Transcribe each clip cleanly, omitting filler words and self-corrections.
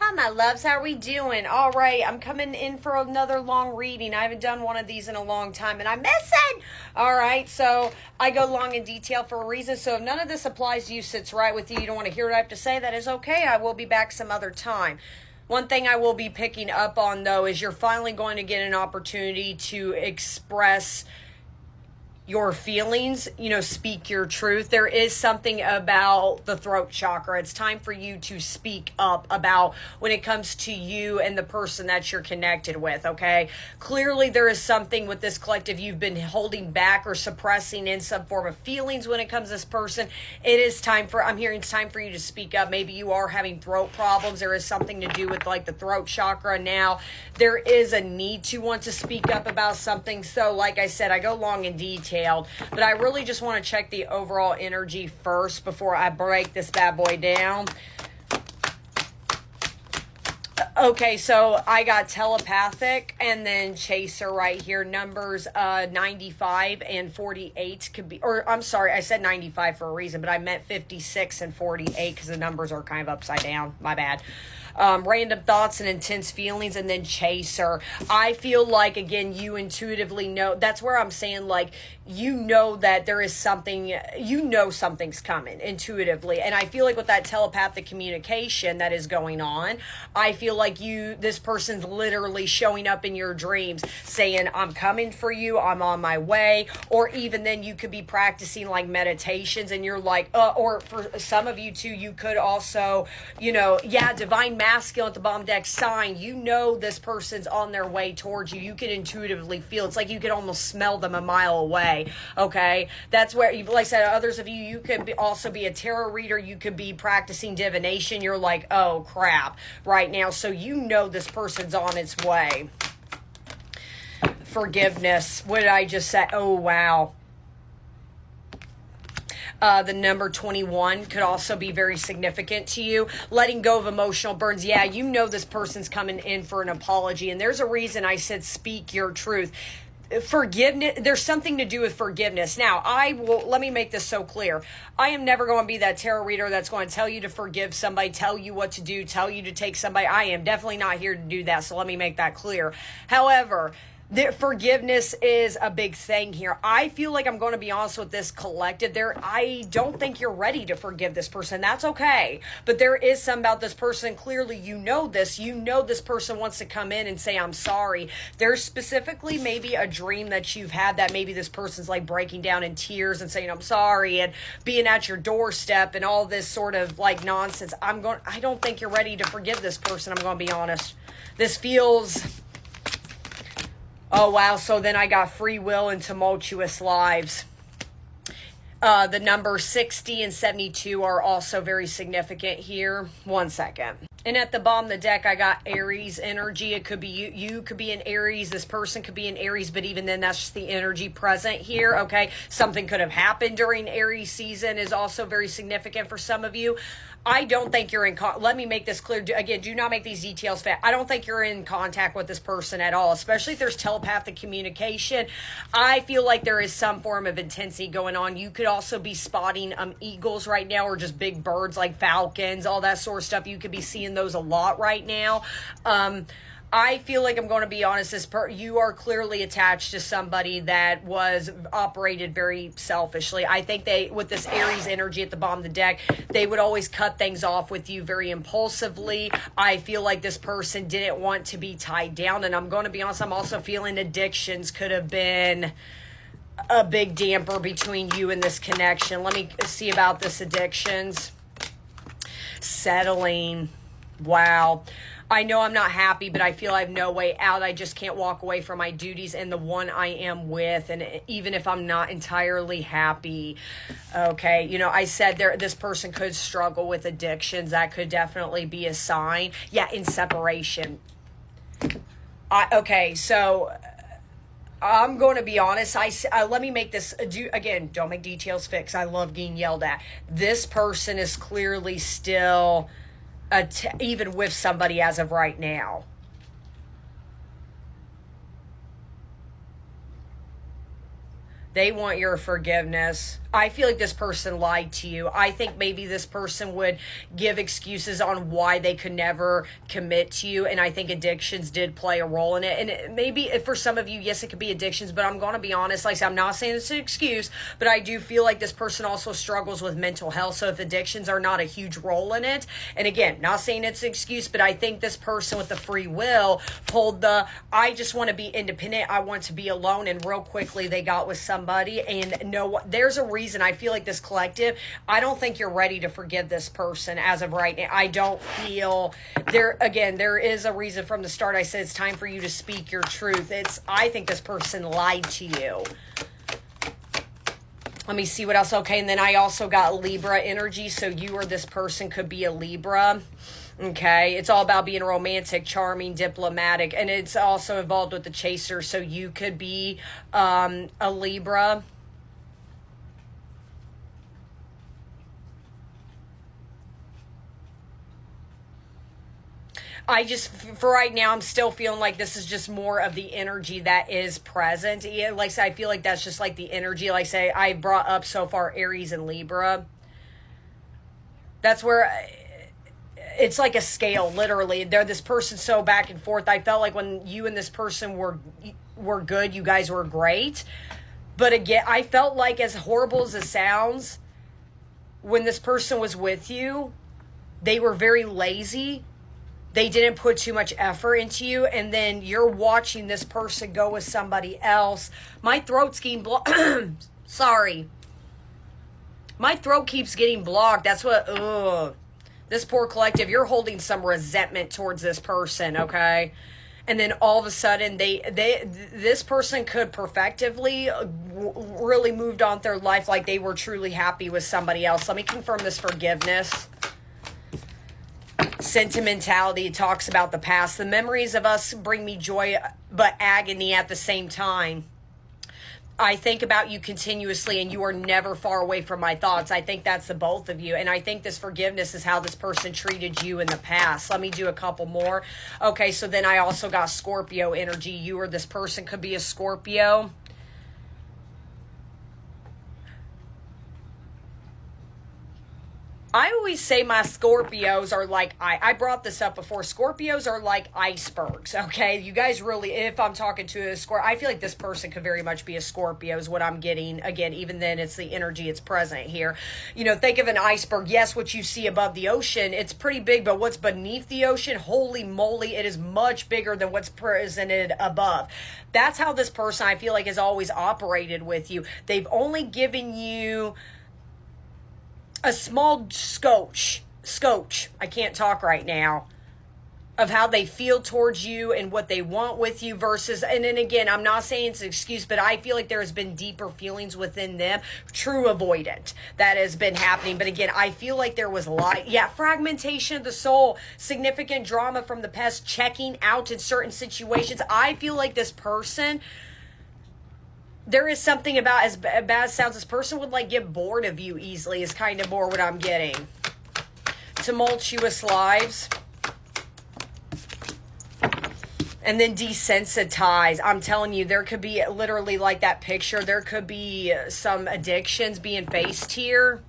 Hi, my loves. How are we doing? All right, I'm coming in for another long reading. I haven't done one of these in a long time, and I miss it. All right, so I go long in detail for a reason. So if none of this applies to you, sits right with you, you don't want to hear what I have to say, that is okay. I will be back some other time. One thing I will be picking up on, though, is you're finally going to get an opportunity to express your feelings, speak your truth. There is something about the throat chakra. It's time for you to speak up about when it comes to you and the person that you're connected with, okay? Clearly, there is something with this collective you've been holding back or suppressing in some form of feelings when it comes to this person. I'm hearing it's time for you to speak up. Maybe you are having throat problems. There is something to do with like the throat chakra now. There is a need to want to speak up about something. So like I said, I go long in detail. But I really just want to check the overall energy first before I break this bad boy down. Okay, so I got telepathic and then chaser right here. Numbers 95 and 48 could be, or I'm sorry, I said 95 for a reason, but I meant 56 and 48 because the numbers are kind of upside down. My bad. Random thoughts and intense feelings, and then chaser. I feel like, again, you intuitively know. That's where I'm saying, like, that there is something, something's coming intuitively. And I feel like with that telepathic communication that is going on, I feel like this person's literally showing up in your dreams saying, I'm coming for you, I'm on my way. Or even then you could be practicing like meditations and you're like, or for some of you too, you could also, divine masculine at the bottom deck sign, this person's on their way towards you. You can intuitively feel. It's like you can almost smell them a mile away. Okay, that's where, like I said, others of you could also be a tarot reader. You could be practicing divination. You're like, oh crap, right now. So this person's on its way. Forgiveness. What did I just say? Oh wow. The number 21 could also be very significant to you. Letting go of emotional burdens. Yeah, this person's coming in for an apology. And there's a reason I said speak your truth. Forgiveness, there's something to do with forgiveness. Now, let me make this so clear. I am never going to be that tarot reader that's going to tell you to forgive somebody, tell you what to do, tell you to take somebody. I am definitely not here to do that. So let me make that clear. However, forgiveness is a big thing here. I feel like I'm going to be honest with this collective. I don't think you're ready to forgive this person. That's okay. But there is something about this person. Clearly, this. This person wants to come in and say, I'm sorry. There's specifically maybe a dream that you've had that maybe this person's like breaking down in tears and saying, I'm sorry, and being at your doorstep and all this sort of like nonsense. I don't think you're ready to forgive this person. I'm going to be honest. This feels... Oh, wow. So then I got free will and tumultuous lives. The numbers 60 and 72 are also very significant here. 1 second. And at the bottom of the deck, I got Aries energy. It could be you could be an Aries. This person could be an Aries, but even then, that's just the energy present here, okay? Something could have happened during Aries season is also very significant for some of you. I don't think you're let me make this clear. Again, do not make these details fat. I don't think you're in contact with this person at all, especially if there's telepathic communication. I feel like there is some form of intensity going on. You could also be spotting eagles right now, or just big birds like falcons, all that sort of stuff. You could be seeing those a lot right now. I feel like, I'm going to be honest, you are clearly attached to somebody that was operated very selfishly. I think with this Aries energy at the bottom of the deck, they would always cut things off with you very impulsively. I feel like this person didn't want to be tied down. And I'm going to be honest, I'm also feeling addictions could have been a big damper between you and this connection. Let me see about this addictions. Settling. Wow. I know I'm not happy, but I feel I have no way out. I just can't walk away from my duties and the one I am with. And even if I'm not entirely happy, okay, I said this person could struggle with addictions. That could definitely be a sign. Yeah, in separation. Okay, so I'm going to be honest. Let me make this, don't make details fix. I love getting yelled at. This person is clearly still... even with somebody as of right now. They want your forgiveness. I feel like this person lied to you. I think maybe this person would give excuses on why they could never commit to you. And I think addictions did play a role in it. And maybe for some of you, yes, it could be addictions, but I'm going to be honest. Like I said, I'm not saying it's an excuse, but I do feel like this person also struggles with mental health. So if addictions are not a huge role in it, and again, not saying it's an excuse, but I think this person with the free will pulled the, I just want to be independent. I want to be alone. And real quickly, they got with somebody. And no, there's a reason. I feel like this collective, I don't think you're ready to forgive this person as of right now. I don't feel there, again, there is a reason from the start. I said it's time for you to speak your truth. I think this person lied to you. Let me see what else. Okay, and then I also got Libra energy. So you or this person could be a Libra. Okay, it's all about being romantic, charming, diplomatic, and it's also involved with the chaser. So you could be a Libra. I just, for right now, I'm still feeling like this is just more of the energy that is present. Yeah, like I said, I feel like that's just like the energy. Like I say, I brought up so far Aries and Libra. That's where it's like a scale, literally. They're this person so back and forth. I felt like when you and this person were good, you guys were great. But again, I felt like, as horrible as it sounds, when this person was with you, they were very lazy. They didn't put too much effort into you, and then you're watching this person go with somebody else. My throat's getting blocked. Sorry. My throat keeps getting blocked. That's what, this poor collective, you're holding some resentment towards this person, okay? And then all of a sudden, this person could perfectively really moved on their life like they were truly happy with somebody else. Let me confirm this forgiveness. Sentimentality talks about the past. The memories of us bring me joy, but agony at the same time. I think about you continuously, and you are never far away from my thoughts. I think that's the both of you. And I think this forgiveness is how this person treated you in the past. Let me do a couple more. Okay, so then I also got Scorpio energy. You or this person could be a Scorpio. I always say my Scorpios are like, I brought this up before. Scorpios are like icebergs, okay? You guys really, if I'm talking to a Scorpio, I feel like this person could very much be a Scorpio is what I'm getting. Again, even then, it's the energy it's present here. You know, think of an iceberg. Yes, what you see above the ocean, it's pretty big, but what's beneath the ocean, holy moly, it is much bigger than what's presented above. That's how this person, I feel like, has always operated with you. They've only given you a small scotch, I can't talk right now, of how they feel towards you and what they want with you versus, and then again, I'm not saying it's an excuse, but I feel like there has been deeper feelings within them, true avoidant, that has been happening. But again, I feel like there was fragmentation of the soul, significant drama from the past, checking out in certain situations. I feel like this person, there is something about, as bad as it sounds, this person would like get bored of you easily is kind of more what I'm getting. Tumultuous lives. And then desensitize. I'm telling you, there could be literally like that picture. There could be some addictions being faced here.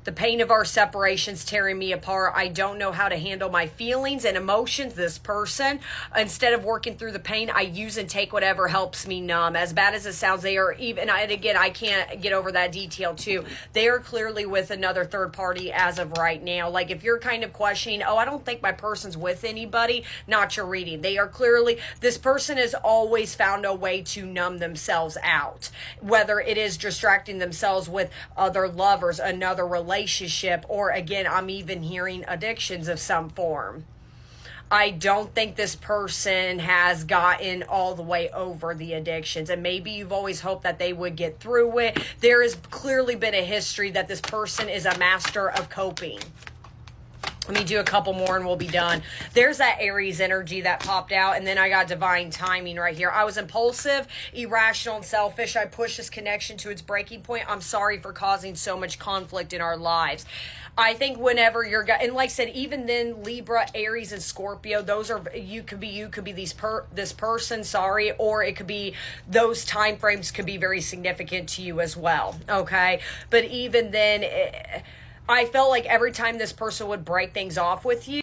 The pain of our separations tearing me apart. I don't know how to handle my feelings and emotions. This person, instead of working through the pain, I use and take whatever helps me numb. As bad as it sounds, they are even, and again, I can't get over that detail too. They are clearly with another third party as of right now. Like if you're kind of questioning, I don't think my person's with anybody, not your reading. They are clearly, this person has always found a way to numb themselves out. Whether it is distracting themselves with other lovers, another relationship, or again, I'm even hearing addictions of some form. I don't think this person has gotten all the way over the addictions, and maybe you've always hoped that they would get through it. There has clearly been a history that this person is a master of coping. Let me do a couple more and we'll be done. There's that Aries energy that popped out. And then I got divine timing right here. I was impulsive, irrational, and selfish. I pushed this connection to its breaking point. I'm sorry for causing so much conflict in our lives. I think whenever you're, and like I said, even then, Libra, Aries, and Scorpio, those are, you could be this person, sorry, or it could be, those time frames could be very significant to you as well, okay? But even then, I felt like every time this person would break things off with you,